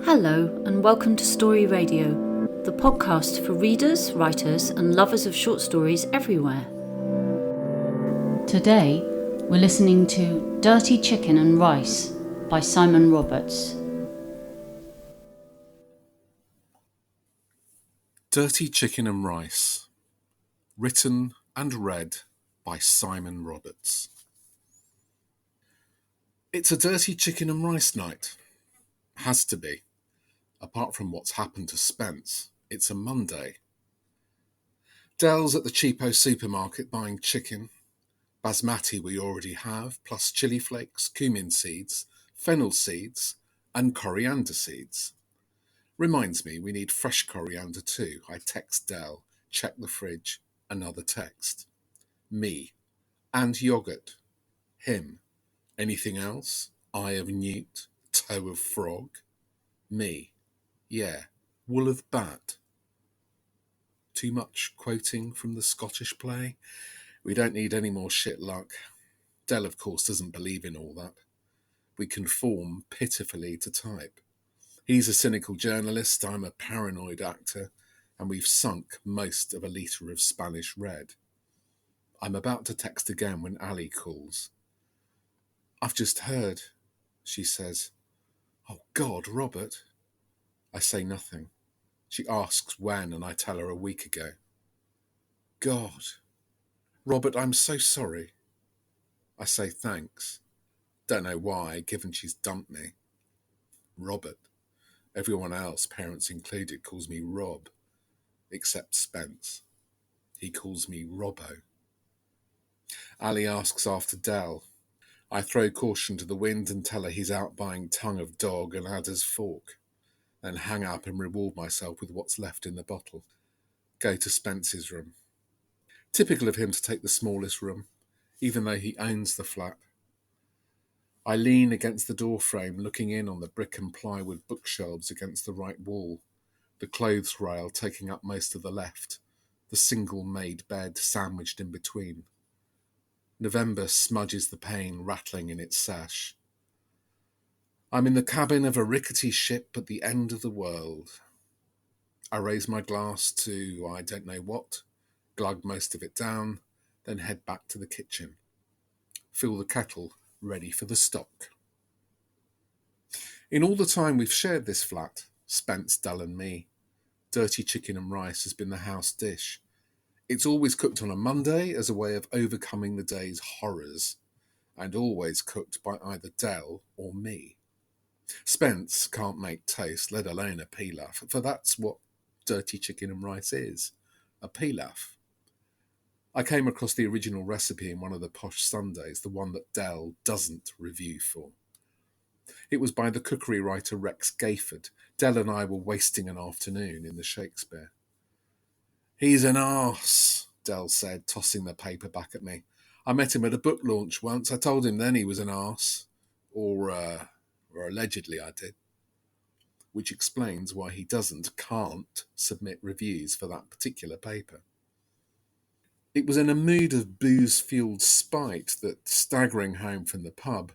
Hello and welcome to Story Radio, the podcast for readers, writers and lovers of short stories everywhere. Today we're listening to Dirty Chicken and Rice by Simon Roberts. Dirty Chicken and Rice, written and read by Simon Roberts. It's a dirty chicken and rice night. Has to be. Apart from what's happened to Spence, it's a Monday. Dell's at the cheapo supermarket buying chicken. Basmati we already have, plus chili flakes, cumin seeds, fennel seeds, and coriander seeds. Reminds me we need fresh coriander too. I text Dell, check the fridge, another text. Me. And yoghurt. Him. Anything else? Eye of newt, toe of frog. Me. Yeah. Wool of bat. Too much quoting from the Scottish play? We don't need any more shit luck. Dell, of course, doesn't believe in all that. We conform pitifully to type. He's a cynical journalist, I'm a paranoid actor, and we've sunk most of a litre of Spanish red. I'm about to text again when Ali calls. I've just heard, she says. Oh God, Robert. I say nothing. She asks when, and I tell her a week ago. God. Robert, I'm so sorry. I say thanks. Don't know why, given she's dumped me. Robert. Everyone else, parents included, calls me Rob, except Spence. He calls me Robbo. Ali asks after Dell. I throw caution to the wind and tell her he's out buying tongue of dog and adder's fork. Then hang up and reward myself with what's left in the bottle. Go to Spence's room. Typical of him to take the smallest room, even though he owns the flat. I lean against the door frame, looking in on the brick and plywood bookshelves against the right wall, the clothes rail taking up most of the left, the single-made bed sandwiched in between. November smudges the pane, rattling in its sash. I'm in the cabin of a rickety ship at the end of the world. I raise my glass to I don't know what, glug most of it down, then head back to the kitchen. Fill the kettle, ready for the stock. In all the time we've shared this flat, Spence, Dell and me, dirty chicken and rice has been the house dish. It's always cooked on a Monday as a way of overcoming the day's horrors, and always cooked by either Dell or me. Spence can't make toast, let alone a pilaf, for that's what dirty chicken and rice is, a pilaf. I came across the original recipe in one of the posh Sundays, the one that Dell doesn't review for. It was by the cookery writer Rex Gayford. Dell and I were wasting an afternoon in the Shakespeare. He's an arse, Dell said, tossing the paper back at me. I met him at a book launch once. I told him then he was an arse. Or allegedly I did. Which explains why he can't submit reviews for that particular paper. It was in a mood of booze-fueled spite that, staggering home from the pub,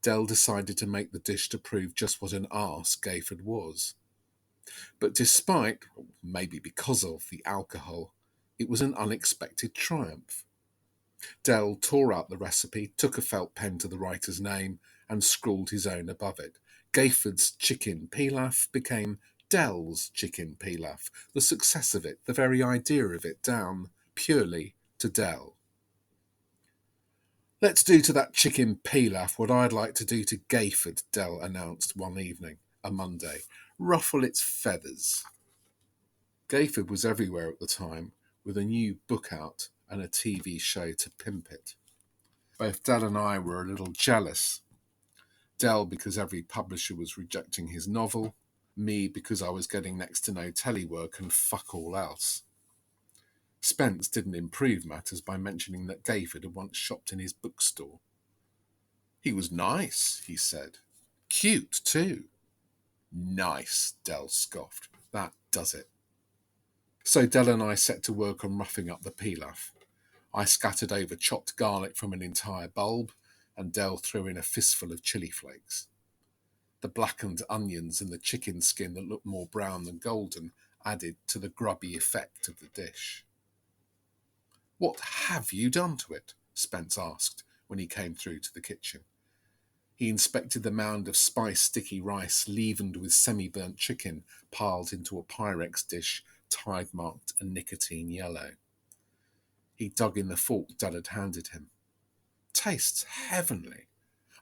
Dell decided to make the dish to prove just what an arse Gayford was. But despite, or maybe because of, the alcohol, it was an unexpected triumph. Dell tore out the recipe, took a felt pen to the writer's name, and scrawled his own above it. Gayford's chicken pilaf became Dell's chicken pilaf, the success of it, the very idea of it, down purely to Dell. Let's do to that chicken pilaf what I'd like to do to Gayford, Dell announced one evening, a Monday. Ruffle its feathers. Gayford was everywhere at the time, with a new book out and a TV show to pimp it. Both Dell and I were a little jealous. Dell because every publisher was rejecting his novel, me because I was getting next to no telework and fuck all else. Spence didn't improve matters by mentioning that Gayford had once shopped in his bookstore. He was nice, he said. Cute, too. Nice, Dell scoffed. That does it. So Dell and I set to work on roughing up the pilaf. I scattered over chopped garlic from an entire bulb, and Dell threw in a fistful of chili flakes. The blackened onions and the chicken skin that looked more brown than golden added to the grubby effect of the dish. "What have you done to it?" Spence asked when he came through to the kitchen. He inspected the mound of spice-sticky rice leavened with semi-burnt chicken piled into a Pyrex dish tide-marked a nicotine yellow. He dug in the fork Dad had handed him. "Tastes heavenly.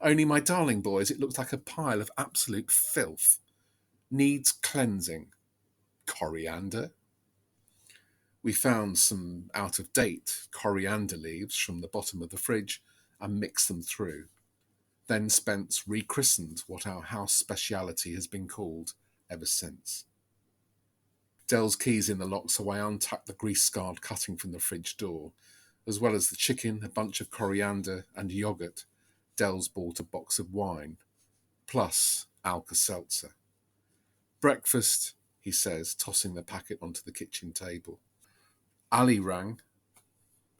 Only, my darling boys, it looks like a pile of absolute filth. Needs cleansing. Coriander?" We found some out-of-date coriander leaves from the bottom of the fridge and mixed them through. Then Spence rechristened what our house speciality has been called ever since. Dell's key's in the lock, so I untucked the grease-scarred cutting from the fridge door. As well as the chicken, a bunch of coriander, and yoghurt, Dell's bought a box of wine, plus Alka-Seltzer. "Breakfast," he says, tossing the packet onto the kitchen table. Ali rang.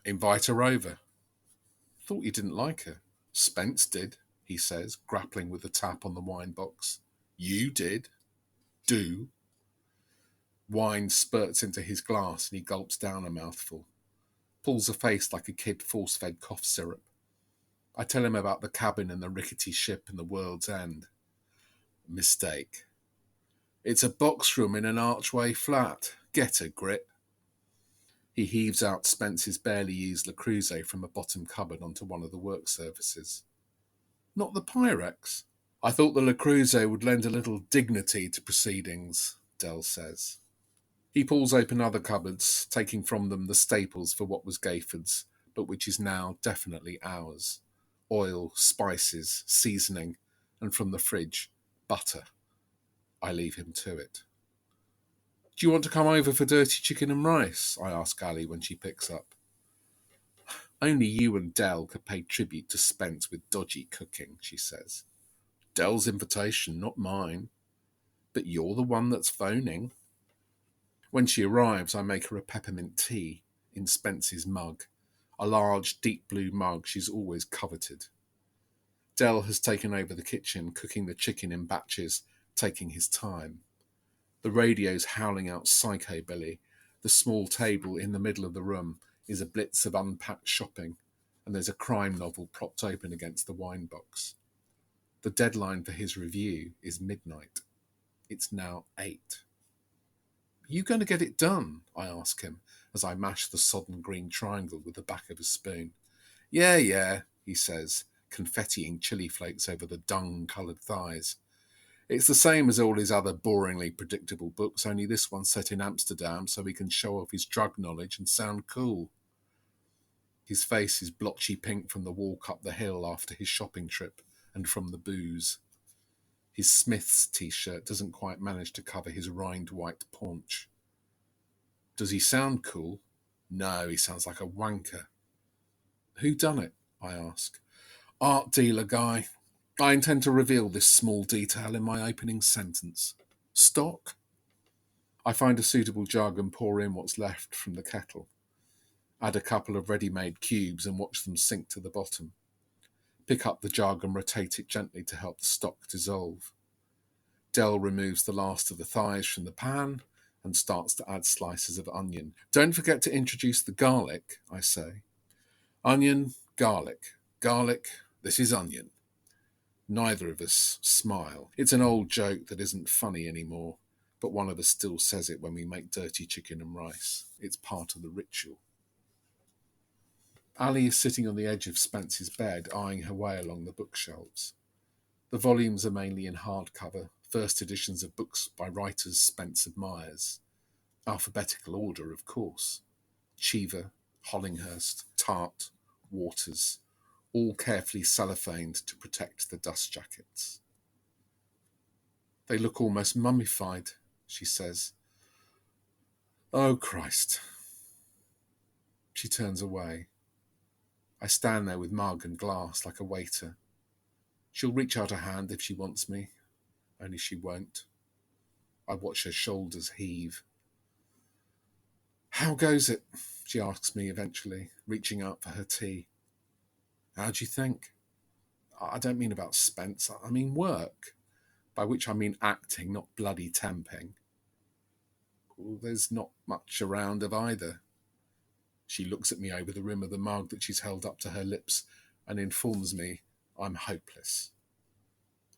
"Invite her over." "Thought you didn't like her." "Spence did," he says, grappling with the tap on the wine box. "You did. Do." Wine spurts into his glass and he gulps down a mouthful. Pulls a face like a kid force-fed cough syrup. I tell him about the cabin and the rickety ship and the world's end. "Mistake. It's a box room in an archway flat. Get a grip." He heaves out Spence's barely used Le Creuset from a bottom cupboard onto one of the work surfaces. "Not the Pyrex?" "I thought the Le Creuset would lend a little dignity to proceedings," Dell says. He pulls open other cupboards, taking from them the staples for what was Gayford's, but which is now definitely ours. Oil, spices, seasoning, and from the fridge, butter. I leave him to it. "Do you want to come over for dirty chicken and rice?" I ask Ali when she picks up. "Only you and Dell could pay tribute to Spence with dodgy cooking," she says. "Dell's invitation, not mine. But you're the one that's phoning." When she arrives, I make her a peppermint tea in Spence's mug, a large, deep blue mug she's always coveted. Dell has taken over the kitchen, cooking the chicken in batches, taking his time. The radio's howling out psychobilly. The small table in the middle of the room is a blitz of unpacked shopping, and there's a crime novel propped open against the wine box. The deadline for his review is midnight. It's now 8. "Are you going to get it done?" I ask him as I mash the sodden green triangle with the back of a spoon. Yeah, he says, confettiing chili flakes over the dung-coloured thighs. "It's the same as all his other boringly predictable books, only this one's set in Amsterdam so he can show off his drug knowledge and sound cool." His face is blotchy pink from the walk up the hill after his shopping trip and from the booze. His Smith's t-shirt doesn't quite manage to cover his rind white paunch. "Does he sound cool?" "No, he sounds like a wanker." "Who done it?" I ask. "Art dealer guy. I intend to reveal this small detail in my opening sentence. Stock?" I find a suitable jug and pour in what's left from the kettle. Add a couple of ready-made cubes and watch them sink to the bottom. Pick up the jug and rotate it gently to help the stock dissolve. Dell removes the last of the thighs from the pan and starts to add slices of onion. "Don't forget to introduce the garlic," I say. "Onion, garlic. Garlic, this is onion." Neither of us smile. It's an old joke that isn't funny anymore, but one of us still says it when we make dirty chicken and rice. It's part of the ritual. Ali is sitting on the edge of Spence's bed, eyeing her way along the bookshelves. The volumes are mainly in hardcover, first editions of books by writers Spence admires. Alphabetical order, of course. Cheever, Hollinghurst, Tart, Waters, all carefully cellophaned to protect the dust jackets. "They look almost mummified," she says. "Oh, Christ." She turns away. I stand there with mug and glass like a waiter. She'll reach out a hand if she wants me, only she won't. I watch her shoulders heave. "How goes it?" she asks me eventually, reaching out for her tea. "How do you think?" "I don't mean about Spence, I mean work. by which I mean acting, not bloody temping. Well, there's not much around of either. She looks at me over the rim of the mug that she's held up to her lips and informs me I'm hopeless.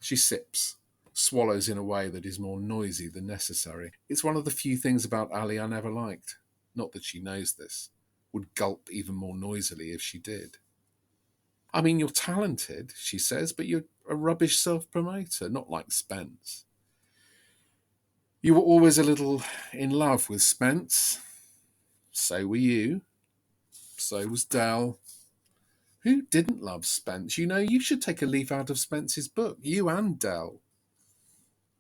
She sips, swallows in a way that is more noisy than necessary. It's one of the few things about Ali I never liked. Not that she knows this. Would gulp even more noisily if she did. I mean, you're talented, she says, but you're a rubbish self-promoter, not like Spence. You were always a little in love with Spence. So were you. So was Del. Who didn't love Spence? You know, you should take a leaf out of Spence's book, you and Del.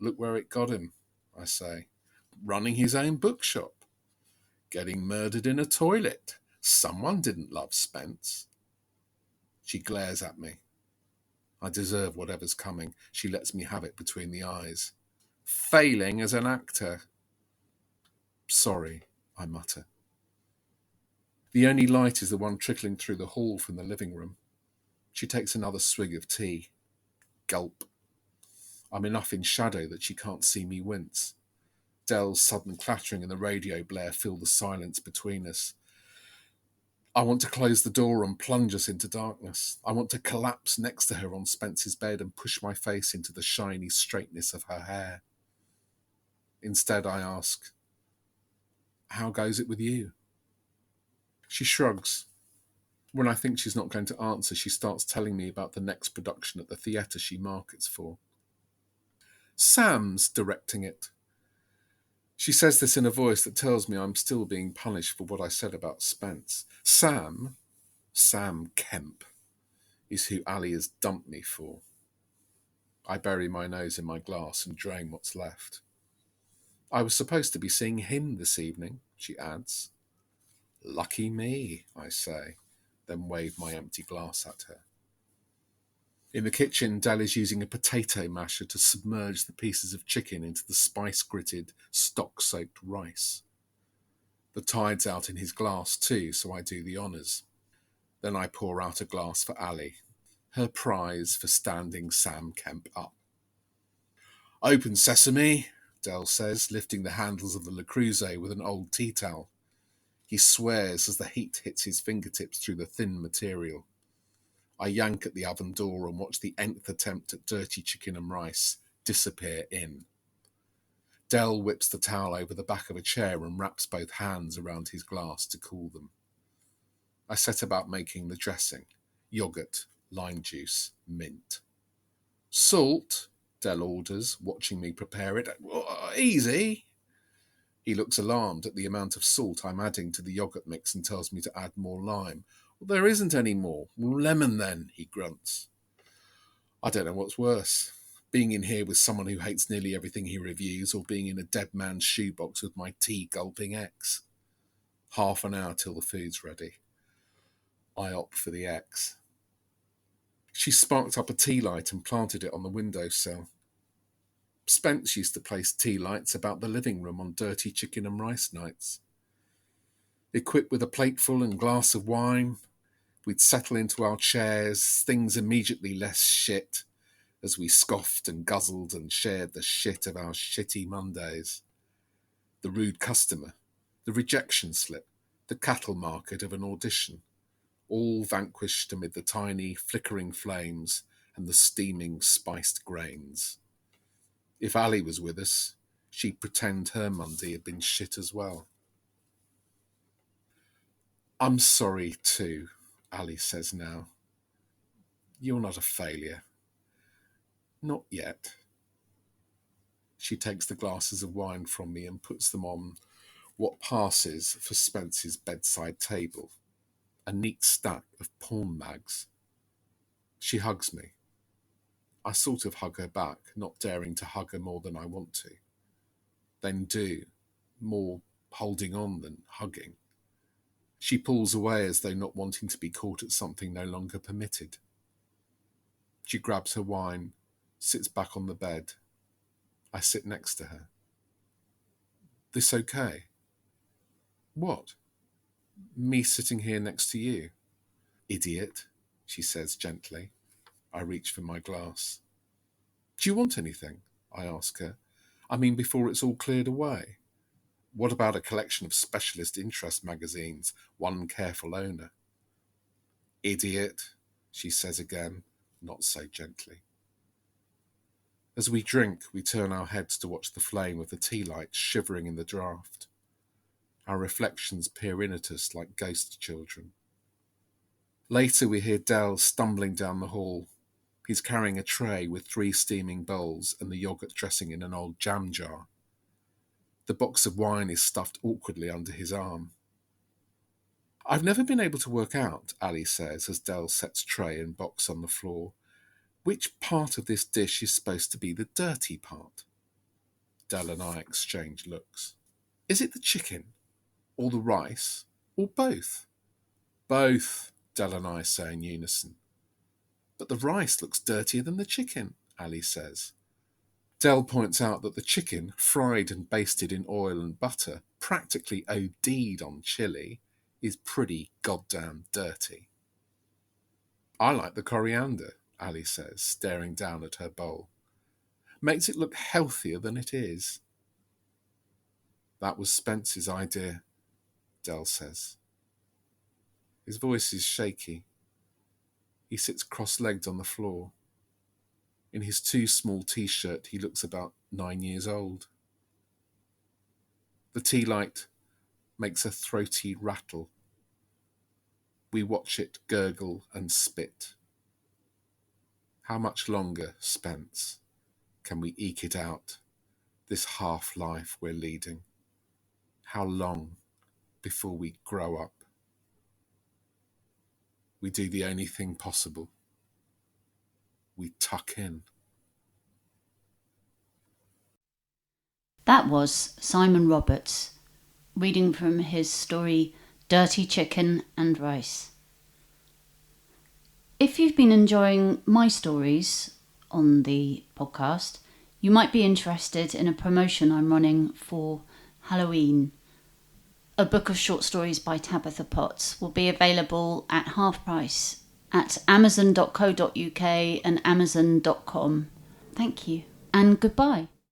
Look where it got him, I say. Running his own bookshop. Getting murdered in a toilet. Someone didn't love Spence. She glares at me. I deserve whatever's coming. She lets me have it between the eyes. Failing as an actor. Sorry, I mutter. The only light is the one trickling through the hall from the living room. She takes another swig of tea. Gulp. I'm enough in shadow that she can't see me wince. Dell's sudden clattering and the radio blare fill the silence between us. I want to close the door and plunge us into darkness. I want to collapse next to her on Spence's bed and push my face into the shiny straightness of her hair. Instead, I ask, how goes it with you? She shrugs. When I think she's not going to answer, she starts telling me about the next production at the theatre she markets for. Sam's directing it. She says this in a voice that tells me I'm still being punished for what I said about Spence. Sam Kemp, is who Ali has dumped me for. I bury my nose in my glass and drain what's left. I was supposed to be seeing him this evening, she adds. Lucky me, I say, then wave my empty glass at her. In the kitchen, Dal is using a potato masher to submerge the pieces of chicken into the spice-gritted, stock-soaked rice. The tide's out in his glass too, so I do the honours. Then I pour out a glass for Ali, her prize for standing Sam Kemp up. Open sesame, Dell says, lifting the handles of the Le Creuset with an old tea towel. He swears as the heat hits his fingertips through the thin material. I yank at the oven door and watch the nth attempt at dirty chicken and rice disappear in. Dell whips the towel over the back of a chair and wraps both hands around his glass to cool them. I set about making the dressing. Yoghurt, lime juice, mint. Salt, Dell orders, watching me prepare it. Easy. He looks alarmed at the amount of salt I'm adding to the yoghurt mix and tells me to add more lime. Well, there isn't any more. Lemon then, he grunts. I don't know what's worse. Being in here with someone who hates nearly everything he reviews, or being in a dead man's shoebox with my tea-gulping ex. 30 minutes till the food's ready. I opt for the ex. She sparked up a tea light and planted it on the windowsill. Spence used to place tea lights about the living room on dirty chicken and rice nights. Equipped with a plateful and glass of wine, we'd settle into our chairs, things immediately less shit, as we scoffed and guzzled and shared the shit of our shitty Mondays. The rude customer, the rejection slip, the cattle market of an audition, all vanquished amid the tiny, flickering flames and the steaming, spiced grains. If Ali was with us, she'd pretend her Monday had been shit as well. I'm sorry too, Ali says now. You're not a failure. Not yet. She takes the glasses of wine from me and puts them on what passes for Spence's bedside table, a neat stack of porn mags. She hugs me. I sort of hug her back, not daring to hug her more than I want to. Then do, more holding on than hugging. She pulls away as though not wanting to be caught at something no longer permitted. She grabs her wine, sits back on the bed. I sit next to her. This okay? What? Me sitting here next to you? Idiot, she says gently. I reach for my glass. Do you want anything? I ask her. I mean, before it's all cleared away. What about a collection of specialist interest magazines, one careful owner? Idiot, she says again, not so gently. As we drink, we turn our heads to watch the flame of the tea light shivering in the draught. Our reflections peer in at us like ghost children. Later we hear Del stumbling down the hall. He's carrying a tray with 3 steaming bowls and the yoghurt dressing in an old jam jar. The box of wine is stuffed awkwardly under his arm. I've never been able to work out, Ali says as Del sets tray and box on the floor, which part of this dish is supposed to be the dirty part. Del and I exchange looks. Is it the chicken? Or the rice? Or both? Both, Del and I say in unison. But the rice looks dirtier than the chicken, Ali says. Del points out that the chicken, fried and basted in oil and butter, practically OD'd on chili, is pretty goddamn dirty. I like the coriander, Ali says, staring down at her bowl. Makes it look healthier than it is. That was Spence's idea, Del says. His voice is shaky. He sits cross-legged on the floor. In his too small t-shirt, he looks about 9 years old. The tea light makes a throaty rattle. We watch it gurgle and spit. How much longer, Spence, can we eke it out, this half-life we're leading? How long before we grow up? We do the only thing possible. We tuck in. That was Simon Roberts, reading from his story Dirty Chicken and Rice. If you've been enjoying my stories on the podcast, you might be interested in a promotion I'm running for Halloween. A book of short stories by Tabitha Potts will be available at half price at amazon.co.uk and amazon.com. Thank you and goodbye.